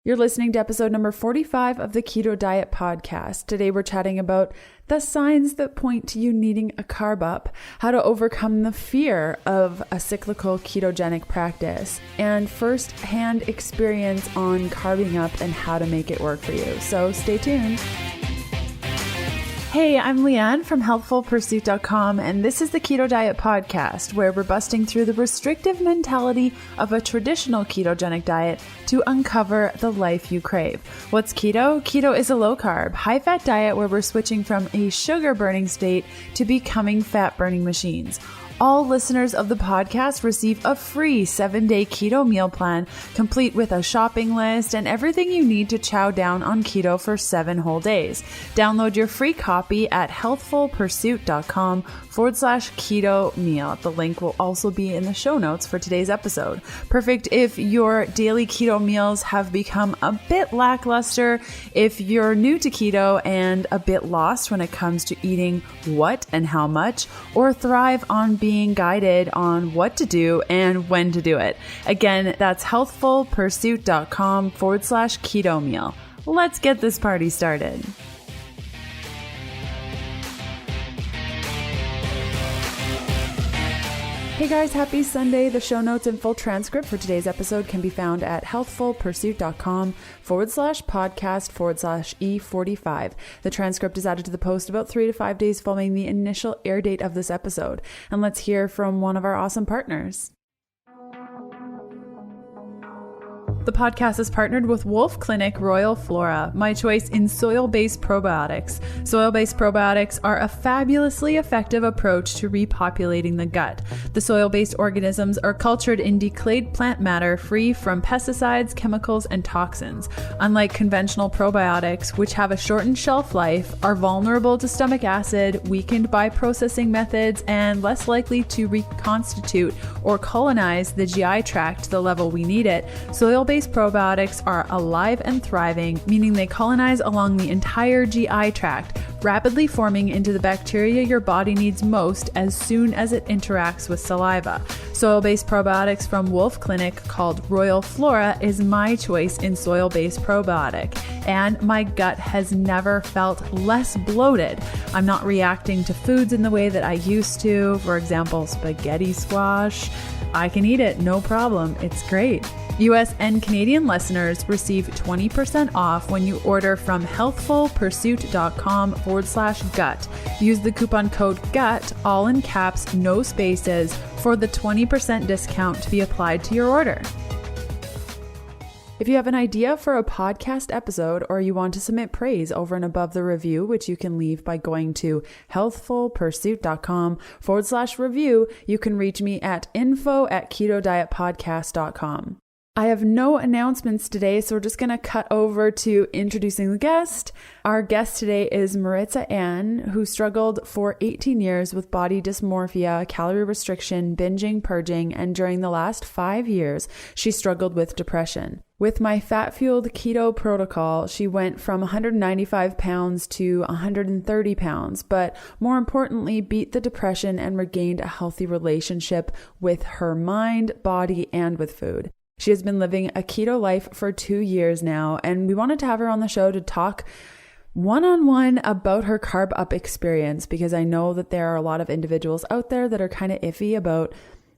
You're listening to episode number 45 of the Keto Diet Podcast. Today we're chatting about the signs that point to you needing a carb up, how to overcome the fear of a cyclical ketogenic practice, and first-hand experience on carbing up and how to make it work for you. So stay tuned. Hey, I'm Leanne from healthfulpursuit.com, and this is the Keto Diet Podcast, where we're busting through the restrictive mentality of a traditional ketogenic diet to uncover the life you crave. What's keto? Keto is a low-carb, high-fat diet where we're switching from a sugar-burning state to becoming fat-burning machines. All listeners of the podcast receive a free 7-day keto meal plan, complete with a shopping list and everything you need to chow down on keto for 7 whole days. Download your free copy at healthfulpursuit.com/keto meal. The link will also be in the show notes for today's episode. Perfect if your daily keto meals have become a bit lackluster, if you're new to keto and a bit lost when it comes to eating what and how much, or thrive on being guided on what to do and when to do it. Again, that's healthfulpursuit.com/keto meal. Let's get this party started. Hey guys, happy Sunday. The show notes and full transcript for today's episode can be found at healthfulpursuit.com/podcast/E45. The transcript is added to the post about 3 to 5 days following the initial air date of this episode. And let's hear from one of our awesome partners. The podcast is partnered with Wolf Clinic Royal Flora, my choice in soil-based probiotics. Soil-based probiotics are a fabulously effective approach to repopulating the gut. The soil-based organisms are cultured in decayed plant matter free from pesticides, chemicals, and toxins. Unlike conventional probiotics, which have a shortened shelf life, are vulnerable to stomach acid, weakened by processing methods, and less likely to reconstitute or colonize the GI tract to the level we need it, soil-based probiotics are alive and thriving, meaning they colonize along the entire GI tract, rapidly forming into the bacteria your body needs most as soon as it interacts with saliva. Soil-based probiotics from Wolf Clinic, called Royal Flora, is my choice in soil-based probiotic, and my gut has never felt less bloated. I'm not reacting to foods in the way that I used to, for example, spaghetti squash. I can eat it, no problem. It's great. US and Canadian listeners receive 20% off when you order from healthfulpursuit.com/gut. Use the coupon code GUT, all in caps, no spaces, for the 20% discount to be applied to your order. If you have an idea for a podcast episode or you want to submit praise over and above the review, which you can leave by going to healthfulpursuit.com/review, you can reach me at info@ketodietpodcast.com. I have no announcements today, so we're just going to cut over to introducing the guest. Our guest today is Maritza Ann, who struggled for 18 years with body dysmorphia, calorie restriction, binging, purging, and during the last 5 years, she struggled with depression. With my fat-fueled keto protocol, she went from 195 pounds to 130 pounds, but more importantly, beat the depression and regained a healthy relationship with her mind, body, and with food. She has been living a keto life for 2 years now, and we wanted to have her on the show to talk one-on-one about her carb up experience, because I know that there are a lot of individuals out there that are kind of iffy about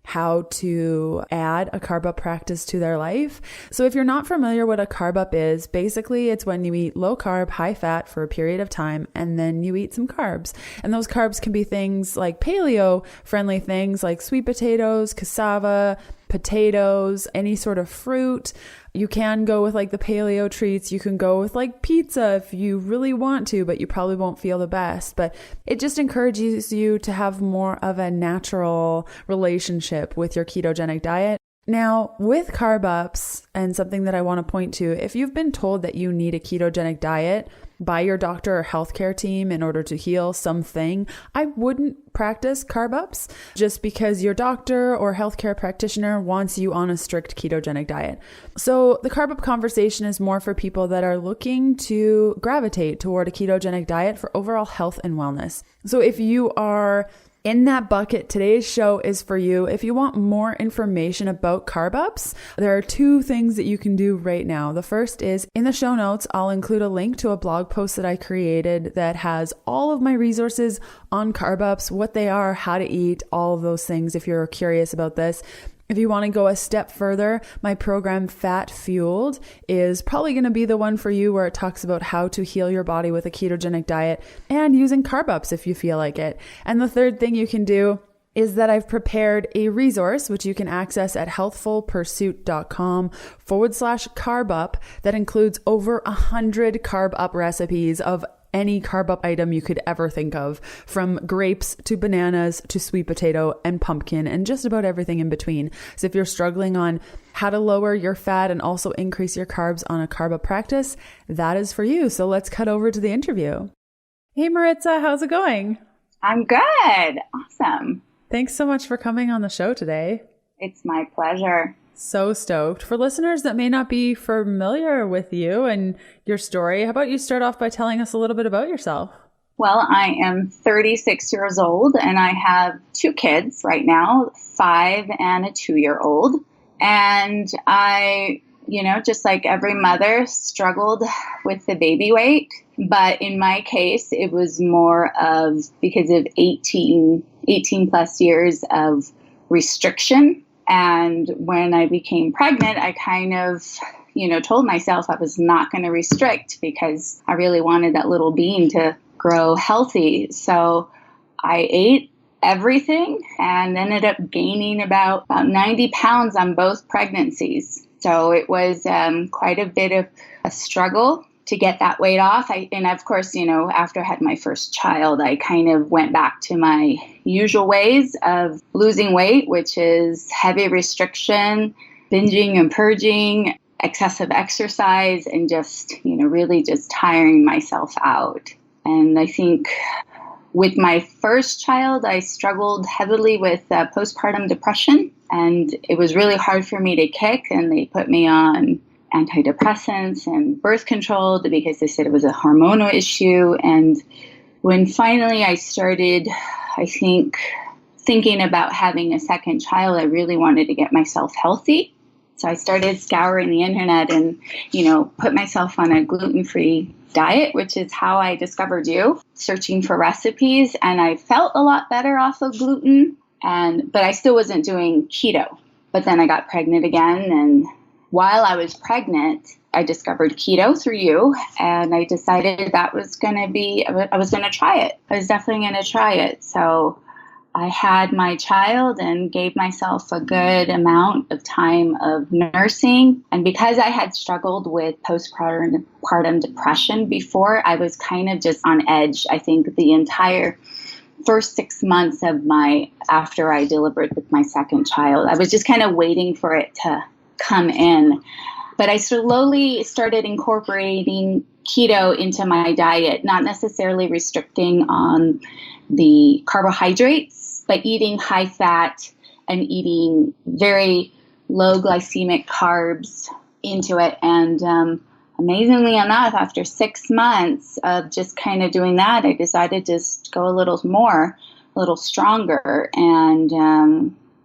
how to add a carb up practice to their life. So if you're not familiar what a carb up is, basically it's when you eat low carb, high fat for a period of time, and then you eat some carbs. And those carbs can be things like paleo friendly things like sweet potatoes, cassava, potatoes, any sort of fruit. You can go with like the paleo treats. You can go with like pizza if you really want to, but you probably won't feel the best. But it just encourages you to have more of a natural relationship with your ketogenic diet. Now, with carb ups, and something that I want to point to, if you've been told that you need a ketogenic diet by your doctor or healthcare team in order to heal something, I wouldn't practice carb ups just because your doctor or healthcare practitioner wants you on a strict ketogenic diet. So the carb up conversation is more for people that are looking to gravitate toward a ketogenic diet for overall health and wellness. So if you are In that bucket, today's show is for you. If you want more information about carb ups, there are two things that you can do right now. The first is in the show notes, I'll include a link to a blog post that I created that has all of my resources on carb ups, what they are, how to eat, all of those things if you're curious about this. If you want to go a step further, my program Fat Fueled is probably going to be the one for you, where it talks about how to heal your body with a ketogenic diet and using carb ups if you feel like it. And the third thing you can do is that I've prepared a resource which you can access at healthfulpursuit.com/carb up that includes over 100 carb up recipes of any carb up item you could ever think of, from grapes to bananas to sweet potato and pumpkin and just about everything in between. So if you're struggling on how to lower your fat and also increase your carbs on a carb up practice, that is for you. So let's cut over to the interview. Hey Maritza, how's it going? I'm good. Awesome. Thanks so much for coming on the show today. It's my pleasure. So stoked. For listeners that may not be familiar with you and your story, how about you start off by telling us a little bit about yourself? Well, I am 36 years old and I have 2 kids right now, 5 and a 2-year-old. And I, just like every mother, struggled with the baby weight. But in my case, it was more of because of 18 plus years of restriction. And when I became pregnant, I kind of, told myself I was not going to restrict because I really wanted that little being to grow healthy. So I ate everything and ended up gaining about 90 pounds on both pregnancies. So it was quite a bit of a struggle to get that weight off. And of course, after I had my first child, I kind of went back to my usual ways of losing weight, which is heavy restriction, binging and purging, excessive exercise, and just, really just tiring myself out. And I think with my first child, I struggled heavily with postpartum depression, and it was really hard for me to kick, and they put me on antidepressants and birth control because they said it was a hormonal issue. And when finally I started, thinking about having a second child, I really wanted to get myself healthy. So I started scouring the internet and, put myself on a gluten-free diet, which is how I discovered you, searching for recipes. And I felt a lot better off of gluten, but I still wasn't doing keto. But then I got pregnant again, and while I was pregnant, I discovered keto through you, and I decided I was going to try it. I was definitely going to try it. So I had my child and gave myself a good amount of time of nursing. And because I had struggled with postpartum depression before, I was kind of just on edge. I think the entire first 6 months after I delivered with my second child, I was just kind of waiting for it to come in. But I slowly started incorporating keto into my diet, not necessarily restricting on the carbohydrates, but eating high fat and eating very low glycemic carbs into it. And amazingly enough, after 6 months of just kind of doing that, I decided to just go a little stronger. And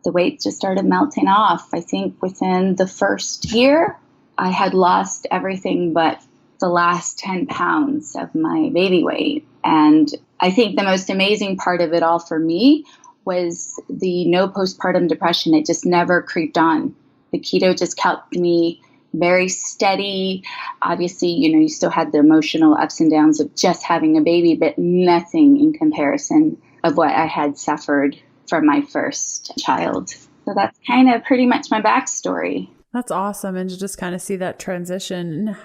the weight just started melting off. I think within the first year, I had lost everything but the last 10 pounds of my baby weight. And I think the most amazing part of it all for me was the no postpartum depression. It just never creeped on. The keto just kept me very steady. Obviously, you still had the emotional ups and downs of just having a baby, but nothing in comparison of what I had suffered from my first child. So that's kind of pretty much my backstory. That's awesome. And to just kind of see that transition.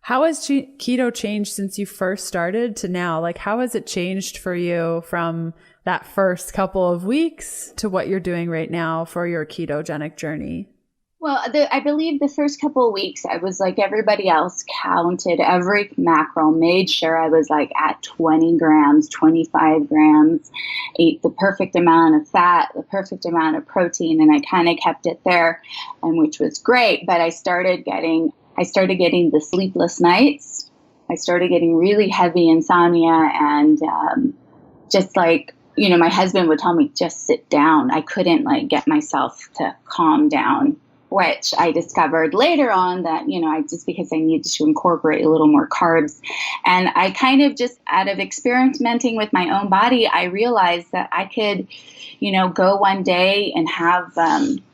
How has keto changed since you first started to now? Like, how has it changed for you from that first couple of weeks to what you're doing right now for your ketogenic journey? Well, I believe the first couple of weeks, I was like everybody else, counted every macro, made sure I was like at 20 grams, 25 grams, ate the perfect amount of fat, the perfect amount of protein, and I kind of kept it there, and which was great. But I started getting the sleepless nights. I started getting really heavy insomnia and just like my husband would tell me, just sit down. I couldn't like get myself to calm down, which I discovered later on that, just because I needed to incorporate a little more carbs. And I kind of just out of experimenting with my own body, I realized that I could, go one day and have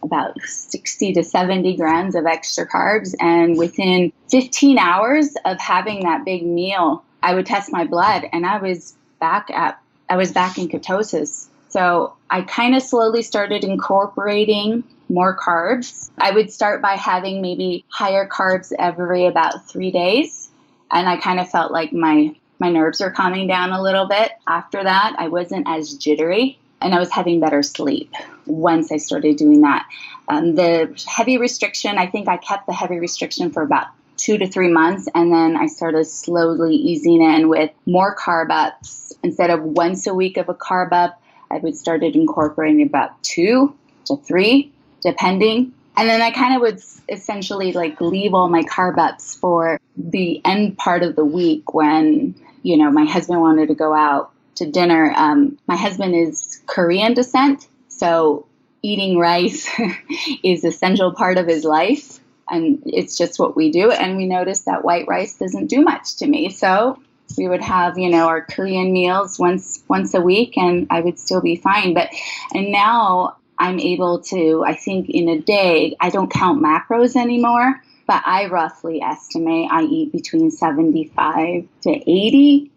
about 60 to 70 grams of extra carbs. And within 15 hours of having that big meal, I would test my blood and I was back in ketosis. So I kind of slowly started incorporating more carbs. I would start by having maybe higher carbs every about 3 days. And I kind of felt like my nerves are calming down a little bit. After that, I wasn't as jittery and I was having better sleep once I started doing that. The heavy restriction, I think I kept the heavy restriction for about 2 to 3 months. And then I started slowly easing in with more carb ups. Instead of once a week of a carb up, I would started incorporating about 2 to 3, depending. And then I kind of would essentially like leave all my carb ups for the end part of the week when, my husband wanted to go out to dinner. My husband is Korean descent, so eating rice is an essential part of his life. And it's just what we do. And we noticed that white rice doesn't do much to me. So we would have, our Korean meals once a week and I would still be fine. And now I'm able to, I think in a day, I don't count macros anymore, but I roughly estimate I eat between 75 to 80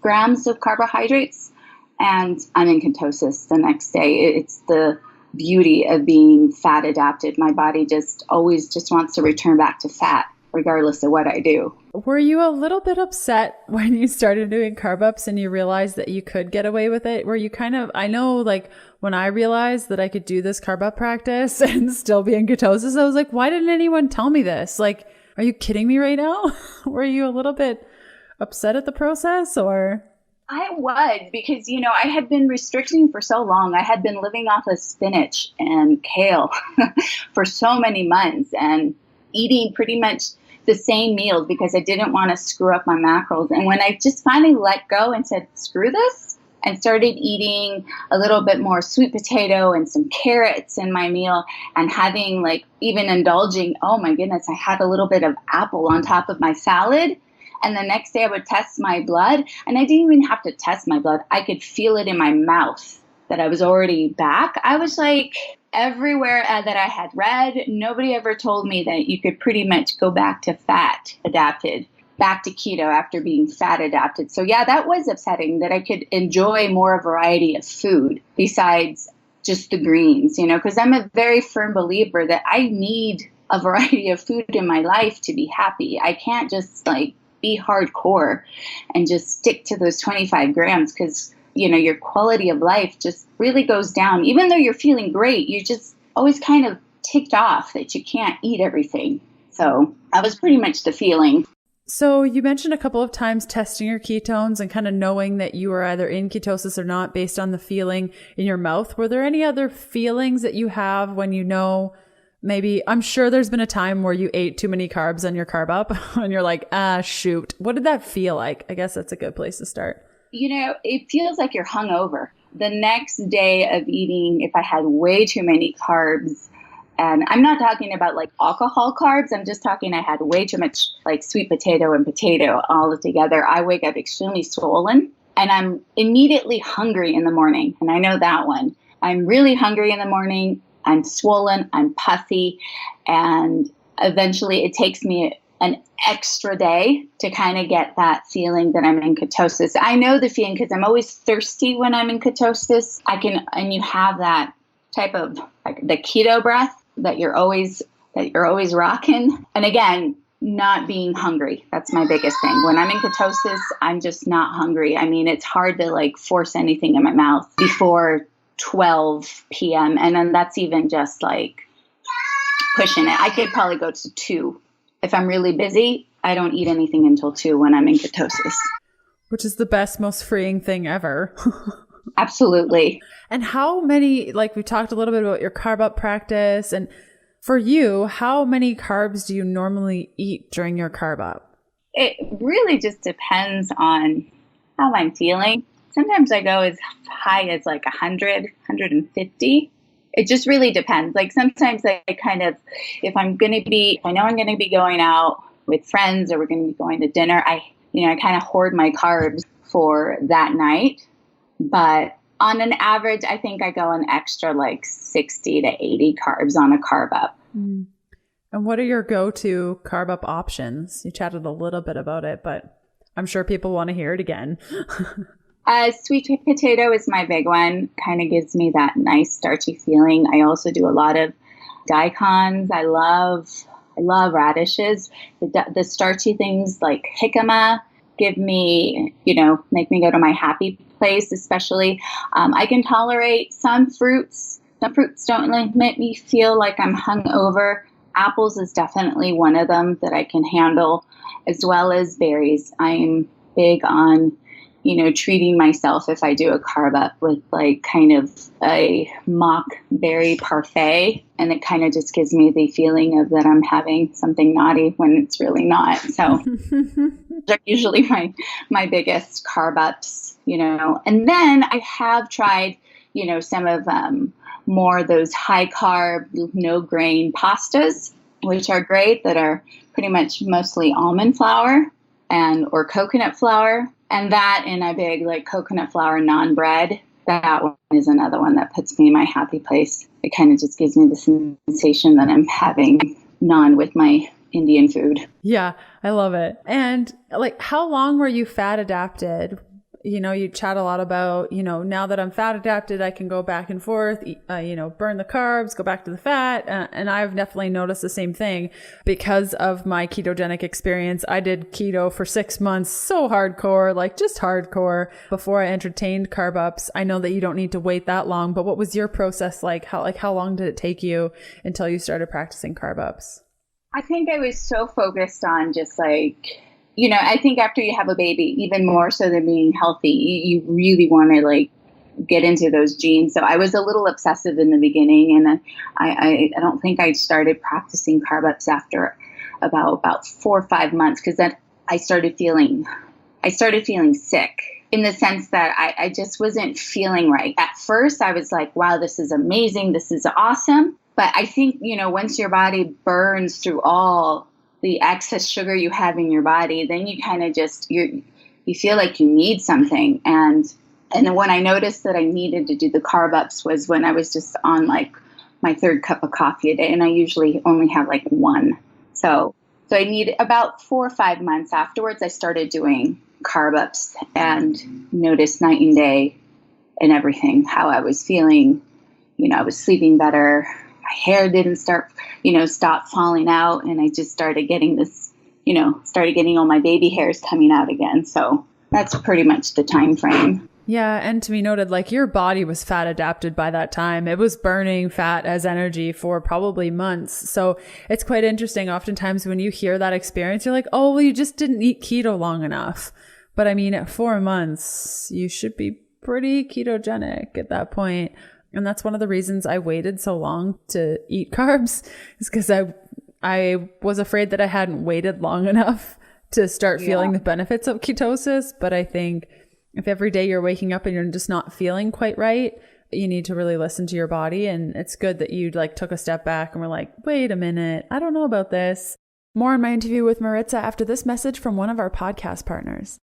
grams of carbohydrates. And I'm in ketosis the next day. It's the beauty of being fat adapted. My body always wants to return back to fat, regardless of what I do. Were you a little bit upset when you started doing carb ups and you realized that you could get away with it? Were you I know like when I realized that I could do this carb up practice and still be in ketosis, I was like, why didn't anyone tell me this? Like, are you kidding me right now? Were you a little bit upset at the process or? I was because, I had been restricting for so long. I had been living off of spinach and kale for so many months and eating pretty much the same meals because I didn't want to screw up my macros. And when I just finally let go and said, screw this, and started eating a little bit more sweet potato and some carrots in my meal and having even indulging, oh my goodness, I had a little bit of apple on top of my salad. And the next day I would test my blood and I didn't even have to test my blood. I could feel it in my mouth that I was already back. I was like everywhere that I had read, nobody ever told me that you could pretty much go back to fat adapted, back to keto after being fat adapted. So yeah, that was upsetting that I could enjoy more variety of food besides just the greens, because I'm a very firm believer that I need a variety of food in my life to be happy. I can't just be hardcore and just stick to those 25 grams because, your quality of life just really goes down. Even though you're feeling great, you just always kind of ticked off that you can't eat everything. So that was pretty much the feeling. So you mentioned a couple of times testing your ketones and kind of knowing that you were either in ketosis or not based on the feeling in your mouth. Were there any other feelings that you have when maybe, I'm sure there's been a time where you ate too many carbs on your carb up and you're like, shoot. What did that feel like? I guess that's a good place to start. It feels like you're hungover. The next day of eating, if I had way too many carbs, and I'm not talking about alcohol carbs, I'm just talking I had way too much sweet potato and potato all together. I wake up extremely swollen and I'm immediately hungry in the morning. And I know that one. I'm really hungry in the morning. I'm swollen, I'm puffy, and eventually it takes me an extra day to kind of get that feeling that I'm in ketosis. I know the feeling because I'm always thirsty when I'm in ketosis. And you have that type of the keto breath that you're always rocking. And again, not being hungry. That's my biggest thing. When I'm in ketosis, I'm just not hungry. I mean, it's hard to force anything in my mouth before 12 p.m. And then that's even just pushing it. I could probably go to 2. If I'm really busy, I don't eat anything until 2 when I'm in ketosis. Which is the best, most freeing thing ever. Absolutely. And how many, we talked a little bit about your carb up practice. And for you, how many carbs do you normally eat during your carb up? It really just depends on how I'm feeling. sometimes I go as high as like 100, 150. It just really depends. Like sometimes I kind of, if I know I'm going to be going out with friends or we're going to be going to dinner, I kind of hoard my carbs for that night. But on an average, I think I go an extra like 60 to 80 carbs on a carb up. Mm. And what are your go-to carb up options? You chatted a little bit about it, but I'm sure people want to hear it again. Sweet potato is my big one. Kind of gives me that nice starchy feeling. I also do a lot of daikons. I love radishes. The starchy things like jicama give me, make me go to my happy place, especially. I can tolerate some fruits. Some fruits don't really make me feel like I'm hungover. Apples is definitely one of them that I can handle, as well as berries. I'm big on treating myself if I do a carb up with like kind of a mock berry parfait. And it kind of just gives me the feeling of that I'm having something naughty when it's really not. So they're usually my biggest carb ups, And then I have tried, some of more those high carb, no grain pastas, which are great, that are pretty much mostly almond flour or coconut flour. And that in a big like coconut flour naan bread, that one is another one that puts me in my happy place. It kind of just gives me the sensation that I'm having naan with my Indian food. Yeah, I love it. And like, how long were you fat adapted? You chat a lot about, now that I'm fat adapted, I can go back and forth, burn the carbs, go back to the fat. And I've definitely noticed the same thing because of my ketogenic experience. I did keto for 6 months, so hardcore, like just hardcore before I entertained carb ups. I know that you don't need to wait that long, but what was your process like? How long did it take you until you started practicing carb ups? I think I was so focused on just like, I think after you have a baby, even more so than being healthy, you really want to like get into those genes. So I was a little obsessive in the beginning, and I don't think I started practicing carb ups after about 4 or 5 months, because then I started feeling sick in the sense that I just wasn't feeling right. At first, I was like, wow, this is amazing. This is awesome. But I think, once your body burns through all the excess sugar you have in your body, then you kind of just, you feel like you need something. And when I noticed that I needed to do the carb ups was when I was just on like my 3rd cup of coffee a day. And I usually only have like one. So I need about 4 or 5 months afterwards, I started doing carb ups and noticed night and day and everything, how I was feeling. I was sleeping better. My hair didn't stop falling out. And I just started getting all my baby hairs coming out again. So that's pretty much the time frame. Yeah. And to be noted, like your body was fat adapted by that time. It was burning fat as energy for probably months. So it's quite interesting. Oftentimes when you hear that experience, you're like, oh, well, you just didn't eat keto long enough. But I mean, at 4 months, you should be pretty ketogenic at that point. And that's one of the reasons I waited so long to eat carbs, is because I was afraid that I hadn't waited long enough to start feeling the benefits of ketosis. But I think if every day you're waking up and you're just not feeling quite right, you need to really listen to your body. And it's good that you like took a step back and were like, wait a minute, I don't know about this. More on my interview with Maritza after this message from one of our podcast partners.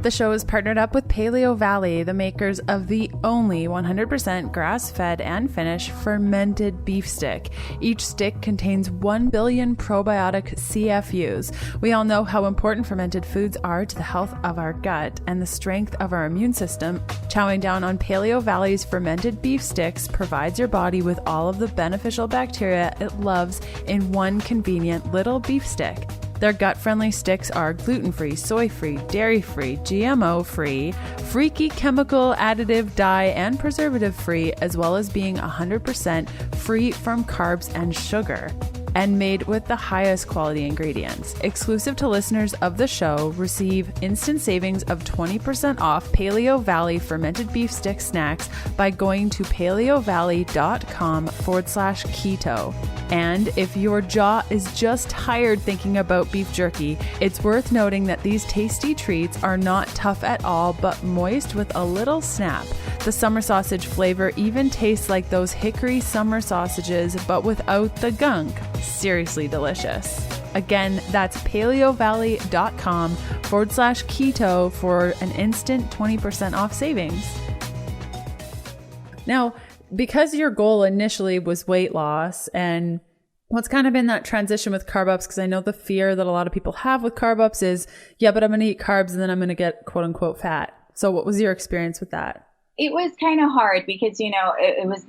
The show is partnered up with Paleo Valley, the makers of the only 100% grass-fed and finished fermented beef stick. Each stick contains 1 billion probiotic CFUs. We all know how important fermented foods are to the health of our gut and the strength of our immune system. Chowing down on Paleo Valley's fermented beef sticks provides your body with all of the beneficial bacteria it loves in one convenient little beef stick. Their gut-friendly sticks are gluten-free, soy-free, dairy-free, GMO-free, freaky chemical, additive, dye, and preservative-free, as well as being 100% free from carbs and sugar. and made with the highest quality ingredients. Exclusive to listeners of the show, receive instant savings of 20% off Paleo Valley fermented beef stick snacks by going to paleovalley.com/keto. And if your jaw is just tired thinking about beef jerky, it's worth noting that these tasty treats are not tough at all, but moist with a little snap. The summer sausage flavor even tastes like those hickory summer sausages, but without the gunk. Seriously delicious. Again, that's paleovalley.com/keto for an instant 20% off savings. Now, because your goal initially was weight loss, and what's kind of been that transition with carb ups, because I know the fear that a lot of people have with carb ups is, yeah, but I'm going to eat carbs and then I'm going to get quote unquote fat. So what was your experience with that? It was kind of hard because, it was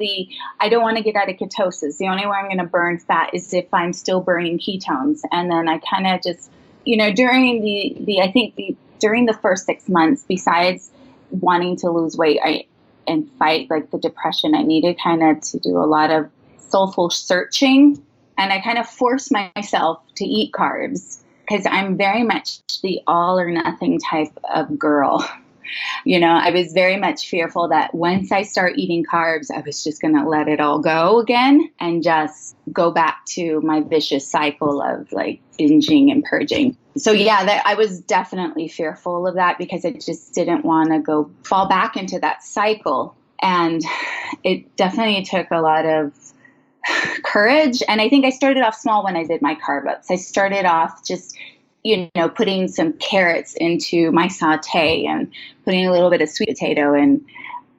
I don't want to get out of ketosis. The only way I'm going to burn fat is if I'm still burning ketones. And then I kind of just, during during the first 6 months, besides wanting to lose weight and fight like the depression, I needed kind of to do a lot of soulful searching. And I kind of forced myself to eat carbs because I'm very much the all or nothing type of girl. I was very much fearful that once I start eating carbs, I was just going to let it all go again and just go back to my vicious cycle of like binging and purging. So yeah, I was definitely fearful of that because I just didn't want to fall back into that cycle. And it definitely took a lot of courage. And I think I started off small when I did my carb ups. I started off just putting some carrots into my saute and putting a little bit of sweet potato. And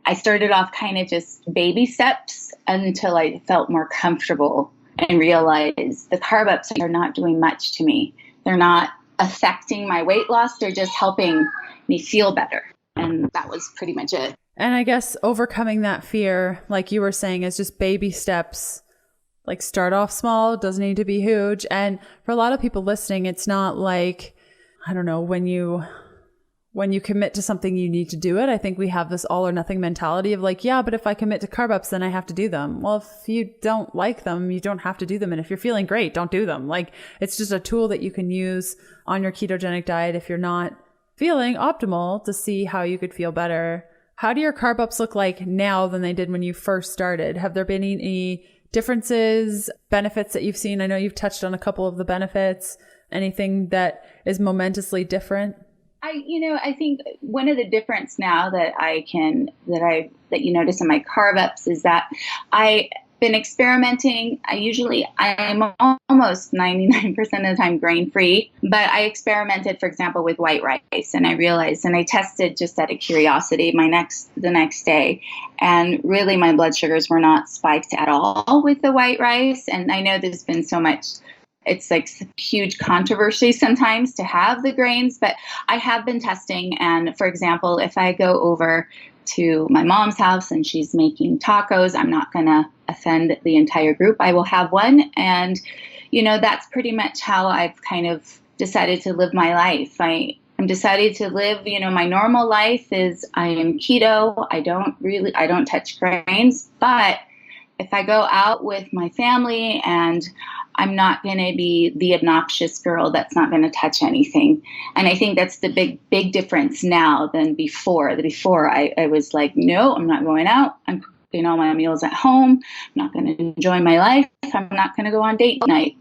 I started off kind of just baby steps until I felt more comfortable and realized the carb ups are not doing much to me. They're not affecting my weight loss. They're just helping me feel better. And that was pretty much it. And I guess overcoming that fear, like you were saying, is just baby steps. Like start off small, doesn't need to be huge. And for a lot of people listening, it's not like, I don't know, when you commit to something, you need to do it. I think we have this all or nothing mentality of like, yeah, but if I commit to carb ups, then I have to do them. Well, if you don't like them, you don't have to do them. And if you're feeling great, don't do them. Like it's just a tool that you can use on your ketogenic diet if you're not feeling optimal to see how you could feel better. How do your carb ups look like now than they did when you first started? Have there been any differences, benefits that you've seen? I know you've touched on a couple of the benefits. Anything that is momentously different? I think one of the difference now that you notice in my carb ups is that I've been experimenting. I'm almost 99% of the time grain free, but I experimented, for example, with white rice, and I realized, and I tested just out of curiosity the next day, and really my blood sugars were not spiked at all with the white rice. And I know there's been so much, it's like huge controversy sometimes to have the grains, but I have been testing. And for example, if I go over to my mom's house and she's making tacos, I'm not going to offend the entire group. I will have one. And, that's pretty much how I've kind of decided to live my life. I'm decided to live, my normal life is I am keto. I don't touch grains, but if I go out with my family, and I'm not going to be the obnoxious girl that's not going to touch anything. And I think that's the big difference now than before. Before I was like, no, I'm not going out. I'm cooking all my meals at home. I'm not going to enjoy my life. I'm not going to go on date night.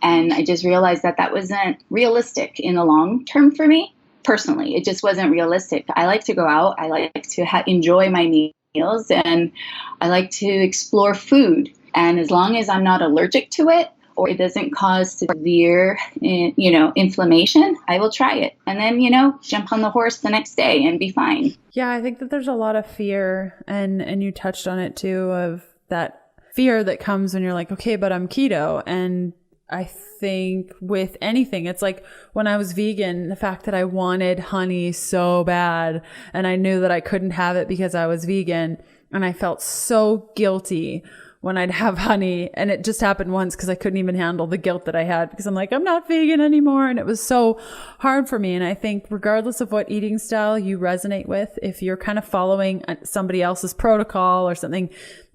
And I just realized that wasn't realistic in the long term for me. Personally, it just wasn't realistic. I like to go out. I like to enjoy my meals, and I like to explore food. And as long as I'm not allergic to it, or it doesn't cause severe, inflammation, I will try it. And then, jump on the horse the next day and be fine. Yeah, I think that there's a lot of fear, and you touched on it too, of that fear that comes when you're like, okay, but I'm keto. And I think with anything, it's like when I was vegan, the fact that I wanted honey so bad, and I knew that I couldn't have it because I was vegan, and I felt so guilty when I'd have honey. And it just happened once because I couldn't even handle the guilt that I had, because I'm like, I'm not vegan anymore. And it was so hard for me. And I think regardless of what eating style you resonate with, if you're kind of following somebody else's protocol or something,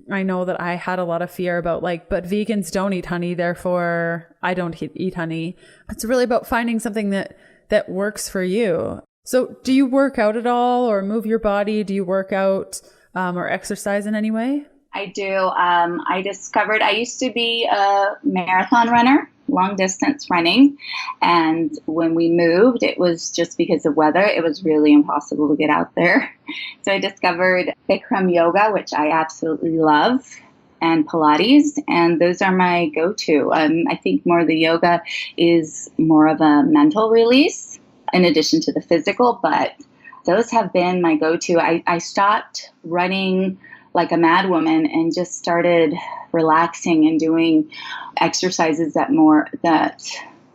I know that I had a lot of fear about like, but vegans don't eat honey, therefore I don't eat honey. It's really about finding something that works for you. So do you work out at all or move your body? Do you work out or exercise in any way? I do. I discovered I used to be a marathon runner, long distance running. And when we moved, it was just because of weather. It was really impossible to get out there. So I discovered Bikram yoga, which I absolutely love, and Pilates. And those are my go-to. I think more the yoga is more of a mental release in addition to the physical, but those have been my go-to. I stopped running like a mad woman and just started relaxing and doing exercises that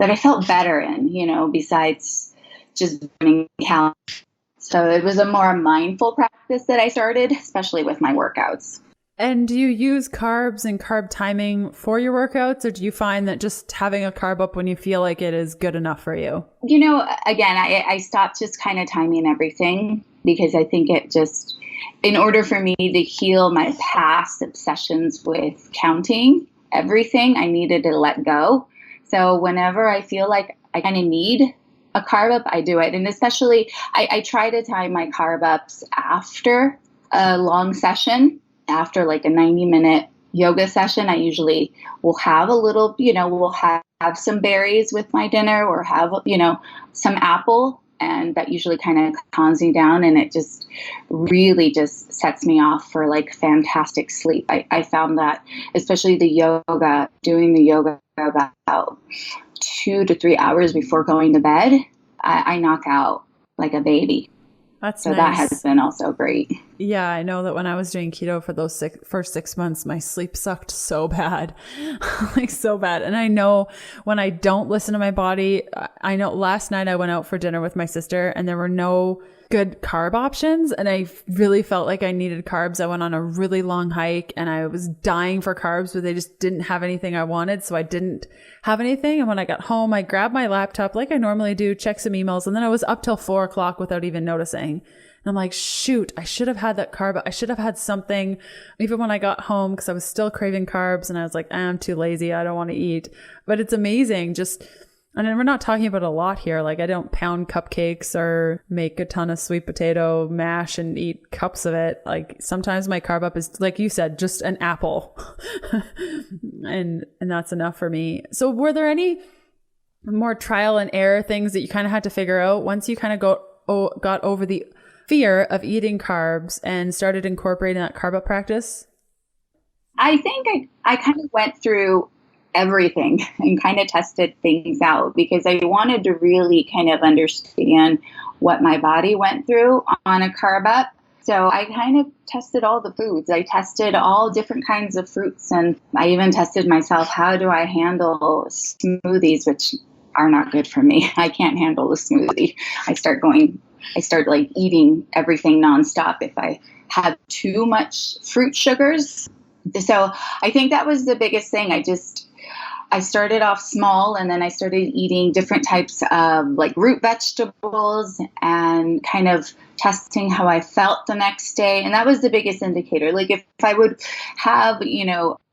I felt better in, besides just burning calories. So it was a more mindful practice that I started, especially with my workouts. And do you use carbs and carb timing for your workouts, or do you find that just having a carb up when you feel like it is good enough for you? Again, I stopped just kind of timing everything because I think it just, in order for me to heal my past obsessions with counting everything, I needed to let go. So whenever I feel like I kind of need a carb up, I do it. And especially, I try to time my carb ups after a long session. After like a 90-minute yoga session, I usually will have a little, we'll have some berries with my dinner or have, some apple. And that usually kind of calms me down. And it just really just sets me off for like fantastic sleep. I found that, especially doing the yoga about 2 to 3 hours before going to bed, I knock out like a baby. That's nice. That has been also great. Yeah, I know that when I was doing keto for those first 6 months, my sleep sucked so bad, like so bad. And I know when I don't listen to my body, I know last night I went out for dinner with my sister and there were no good carb options. And I really felt like I needed carbs. I went on a really long hike and I was dying for carbs, but they just didn't have anything I wanted. So I didn't have anything. And when I got home, I grabbed my laptop like I normally do, checked some emails, and then I was up till 4 o'clock without even noticing. And I'm like, shoot, I should have had that carb. I should have had something even when I got home because I was still craving carbs and I was like, I'm too lazy. I don't want to eat. But it's amazing. And we're not talking about a lot here. Like I don't pound cupcakes or make a ton of sweet potato mash and eat cups of it. Like sometimes my carb up is, like you said, just an apple. and that's enough for me. So were there any more trial and error things that you kind of had to figure out once you kind of got over the fear of eating carbs and started incorporating that carb up practice? I think I kind of went through everything and kind of tested things out because I wanted to really kind of understand what my body went through on a carb up. So I kind of tested all the foods. I tested all different kinds of fruits, and I even tested myself, how do I handle smoothies, which are not good for me. I can't handle the smoothie. I start like eating everything nonstop if I have too much fruit sugars. So I think that was the biggest thing. I started off small and then I started eating different types of like root vegetables and kind of testing how I felt the next day. And that was the biggest indicator. Like if I would have,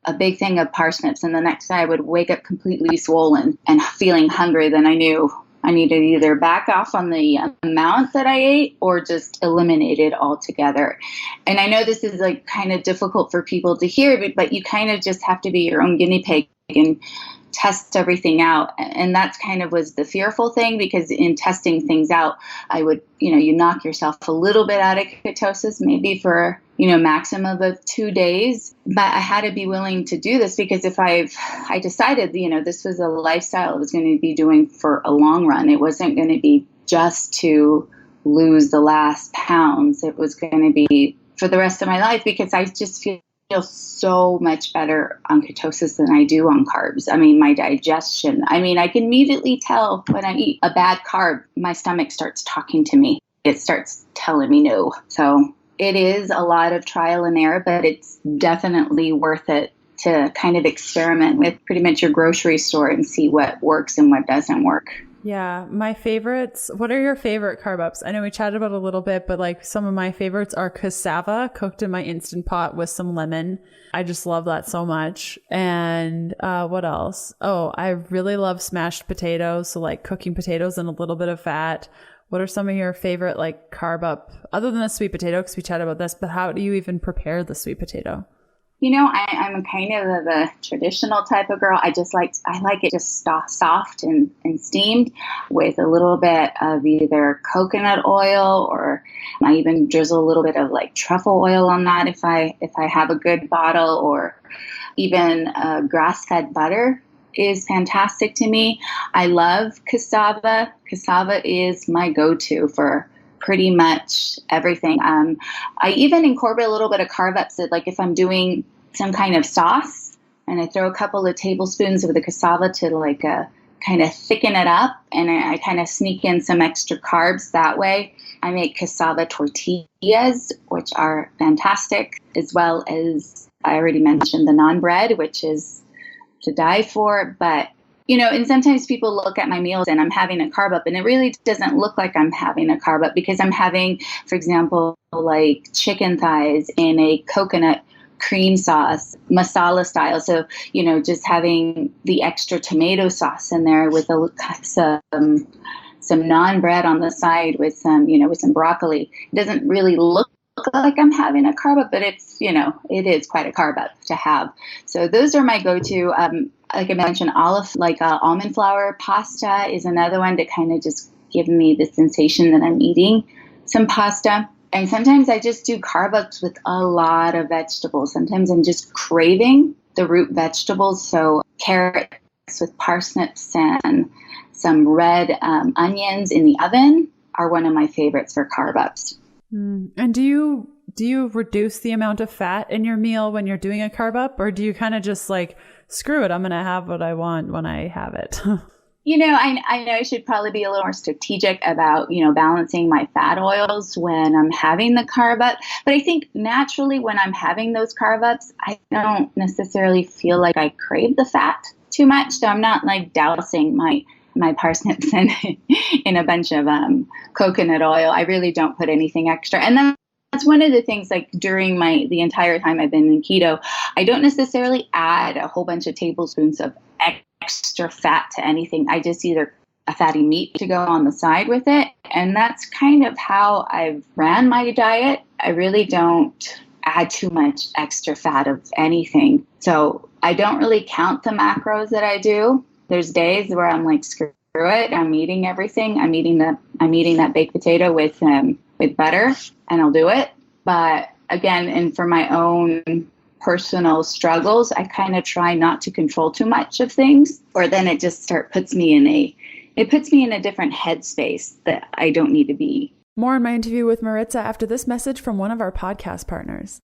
a big thing of parsnips and the next day I would wake up completely swollen and feeling hungry, then I knew I needed to either back off on the amount that I ate or just eliminate it altogether. And I know this is like kind of difficult for people to hear, but you kind of just have to be your own guinea pig and test everything out. And that's kind of was the fearful thing, because in testing things out, I would, you knock yourself a little bit out of ketosis, maybe for, maximum of 2 days. But I had to be willing to do this because if I decided, this was a lifestyle I was going to be doing for a long run. It wasn't going to be just to lose the last pounds. It was going to be for the rest of my life, because I just feel so much better on ketosis than I do on carbs. I mean, my digestion, I can immediately tell when I eat a bad carb, my stomach starts talking to me. It starts telling me no. So it is a lot of trial and error, but it's definitely worth it to kind of experiment with pretty much your grocery store and see what works and what doesn't work. Yeah. My favorites. What are your favorite carb ups? I know we chatted about it a little bit, but like some of my favorites are cassava cooked in my Instant Pot with some lemon. I just love that so much. And what else? Oh, I really love smashed potatoes. So like cooking potatoes in a little bit of fat. What are some of your favorite like carb up, other than the sweet potato? Because we chatted about this, but how do you even prepare the sweet potato? I'm kind of a traditional type of girl. I like it just soft and steamed with a little bit of either coconut oil, or I even drizzle a little bit of like truffle oil on that if I have a good bottle, or even grass-fed butter is fantastic to me. I love cassava. Cassava is my go-to for pretty much everything. I even incorporate a little bit of carb ups. Like if I'm doing some kind of sauce and I throw a couple of tablespoons of the cassava to like kind of thicken it up, and I kind of sneak in some extra carbs that way. I make cassava tortillas, which are fantastic, as well as I already mentioned the naan bread, which is to die for. But and sometimes people look at my meals and I'm having a carb up, and it really doesn't look like I'm having a carb up, because I'm having, for example, like chicken thighs in a coconut cream sauce, masala style. So, just having the extra tomato sauce in there with some naan bread on the side with some broccoli. It doesn't really look like I'm having a carb up, but it's, it is quite a carb up to have. So those are my go-to. Like I mentioned, almond flour pasta is another one to kind of just give me the sensation that I'm eating some pasta. And sometimes I just do carb ups with a lot of vegetables. Sometimes I'm just craving the root vegetables. So carrots with parsnips and some red onions in the oven are one of my favorites for carb ups. And do you reduce the amount of fat in your meal when you're doing a carb up, or do you kind of just like, screw it, I'm going to have what I want when I have it? I know I should probably be a little more strategic about, balancing my fat oils when I'm having the carb up. But I think naturally when I'm having those carb ups, I don't necessarily feel like I crave the fat too much. So I'm not like dousing my parsnips in a bunch of coconut oil. I really don't put anything extra. And then that's one of the things, like during the entire time I've been in keto, I don't necessarily add a whole bunch of tablespoons of extra fat to anything. I just either a fatty meat to go on the side with it. And that's kind of how I've ran my diet. I really don't add too much extra fat of anything. So I don't really count the macros that I do. There's days where I'm like, screw it, I'm eating everything. I'm eating that baked potato with butter, and I'll do it. But again, and for my own personal struggles, I kind of try not to control too much of things, or then it just puts me in a different headspace that I don't need to be. More in my interview with Maritza after this message from one of our podcast partners.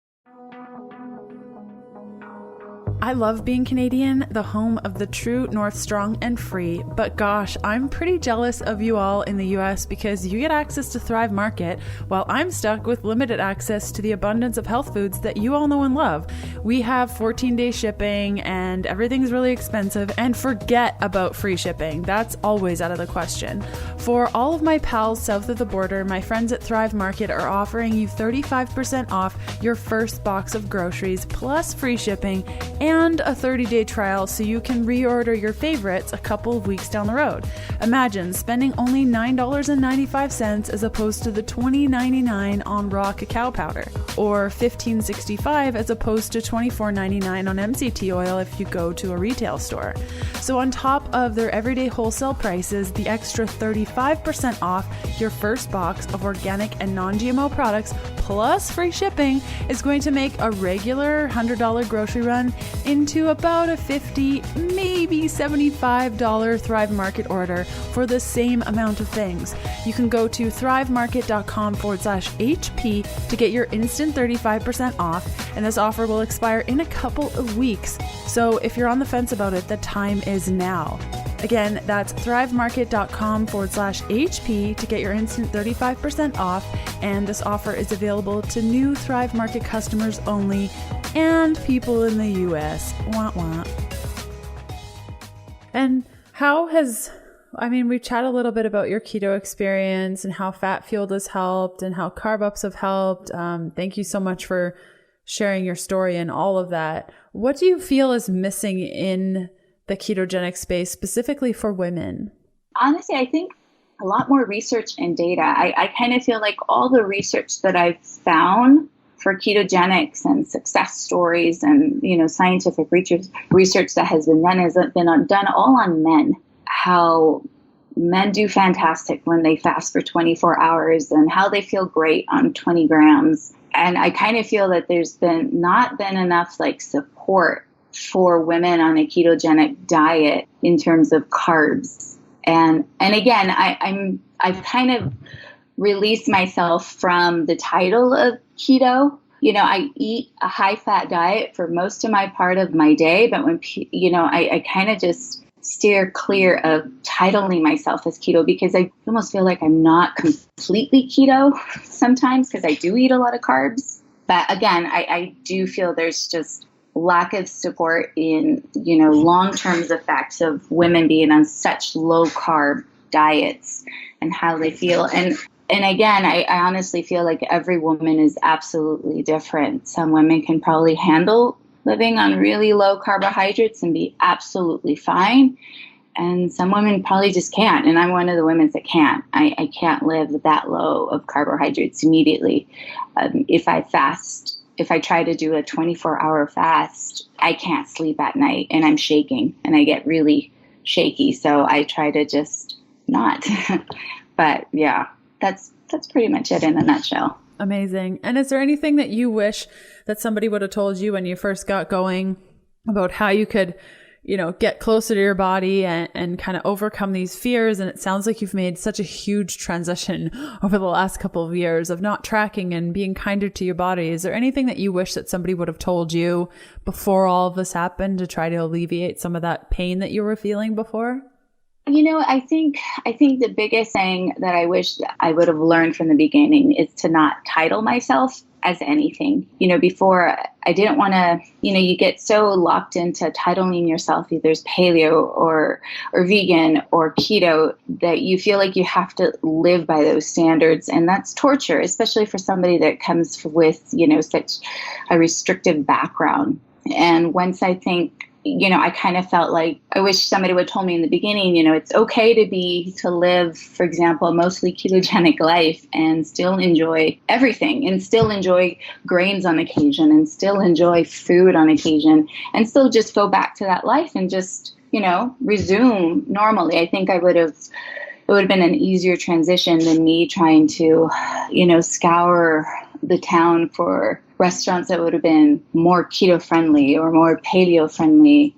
I love being Canadian, the home of the true North Strong and Free, but gosh, I'm pretty jealous of you all in the US because you get access to Thrive Market while I'm stuck with limited access to the abundance of health foods that you all know and love. We have 14-day shipping and everything's really expensive, and forget about free shipping. That's always out of the question. For all of my pals south of the border, my friends at Thrive Market are offering you 35% off your first box of groceries plus free shipping and a 30-day trial so you can reorder your favorites a couple of weeks down the road. Imagine spending only $9.95 as opposed to the $20.99 on raw cacao powder, or $15.65 as opposed to $24.99 on MCT oil if you go to a retail store. So on top of their everyday wholesale prices, the extra 35% off your first box of organic and non-GMO products plus free shipping is going to make a regular $100 grocery run into about a $50, maybe $75 Thrive Market order for the same amount of things. You can go to thrivemarket.com/HP to get your instant 35% off, and this offer will expire in a couple of weeks. So if you're on the fence about it, the time is now. Again, that's thrivemarket.com/HP to get your instant 35% off, and this offer is available to new Thrive Market customers only and people in the US. Wah, wah. And how has I mean, we've chatted a little bit about your keto experience and how fat fueled has helped and how carb ups have helped. Thank you so much for sharing your story and all of that. What do you feel is missing in the ketogenic space, specifically for women? Honestly, I think a lot more research and data. I kind of feel like all the research that I've found for ketogenics and success stories and, scientific research that has been done all on men, how men do fantastic when they fast for 24 hours and how they feel great on 20 grams. And I kind of feel that there's not been enough support for women on a ketogenic diet in terms of carbs. And again, I've kind of released myself from the title of keto. I eat a high fat diet for most of my part of my day, but when, I kind of just steer clear of titling myself as keto because I almost feel like I'm not completely keto sometimes because I do eat a lot of carbs. But again, I do feel there's just lack of support in, long-term effects of women being on such low-carb diets and how they feel. And again, I honestly feel like every woman is absolutely different. Some women can probably handle living on really low carbohydrates and be absolutely fine. And some women probably just can't. And I'm one of the women that can't. I can't live that low of carbohydrates immediately. If I try to do a 24-hour fast, I can't sleep at night and I'm shaking and I get really shaky. So I try to just not. But yeah, that's pretty much it in a nutshell. Amazing. And is there anything that you wish that somebody would have told you when you first got going about how you could, get closer to your body and kind of overcome these fears? And it sounds like you've made such a huge transition over the last couple of years of not tracking and being kinder to your body. Is there anything that you wish that somebody would have told you before all of this happened to try to alleviate some of that pain that you were feeling before? I think the biggest thing that I wish that I would have learned from the beginning is to not title myself as anything. Before I didn't want to, you get so locked into titling yourself either as paleo or vegan or keto that you feel like you have to live by those standards. And that's torture, especially for somebody that comes with, such a restrictive background. And once I think, I kind of felt like I wish somebody would have told me in the beginning, it's okay to live, for example, a mostly ketogenic life and still enjoy everything and still enjoy grains on occasion and still enjoy food on occasion and still just go back to that life and just, resume normally. I think it would have been an easier transition than me trying to, scour the town for restaurants that would have been more keto friendly or more paleo friendly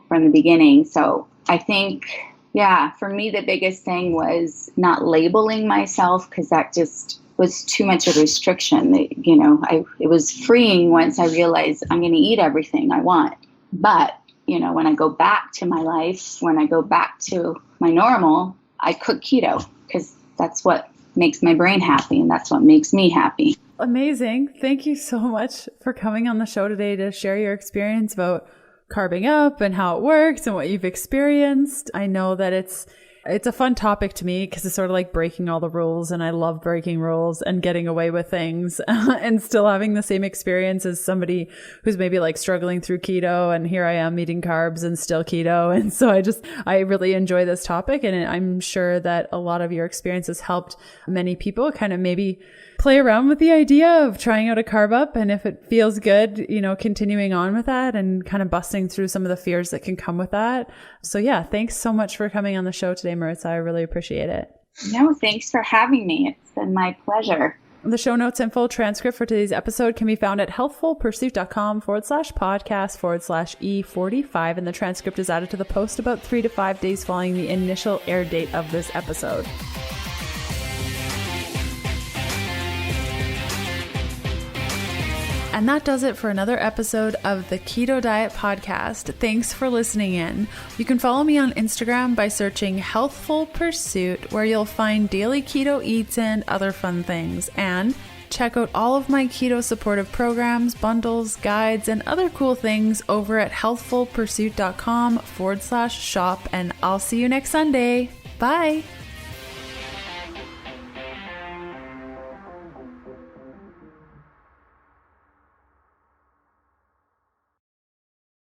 from the beginning. So I think, for me, the biggest thing was not labeling myself because that just was too much of a restriction. It was freeing once I realized I'm going to eat everything I want. But, when I go back to my life, when I go back to my normal, I cook keto because that's what makes my brain happy and that's what makes me happy. Amazing. Thank you so much for coming on the show today to share your experience about carbing up and how it works and what you've experienced. I know that it's a fun topic to me because it's sort of like breaking all the rules, and I love breaking rules and getting away with things and still having the same experience as somebody who's maybe like struggling through keto, and here I am eating carbs and still keto. And so I really enjoy this topic, and I'm sure that a lot of your experience has helped many people kind of maybe play around with the idea of trying out a carb up. And if it feels good, continuing on with that and kind of busting through some of the fears that can come with that. So yeah, thanks so much for coming on the show today, Maritza. I really appreciate it. No, thanks for having me. It's been my pleasure. The show notes and full transcript for today's episode can be found at healthfulpursuit.com/podcast/E45. And the transcript is added to the post about 3 to 5 days following the initial air date of this episode. And that does it for another episode of the Keto Diet Podcast. Thanks for listening in. You can follow me on Instagram by searching Healthful Pursuit, where you'll find daily keto eats and other fun things. And check out all of my keto supportive programs, bundles, guides, and other cool things over at healthfulpursuit.com/shop. And I'll see you next Sunday. Bye.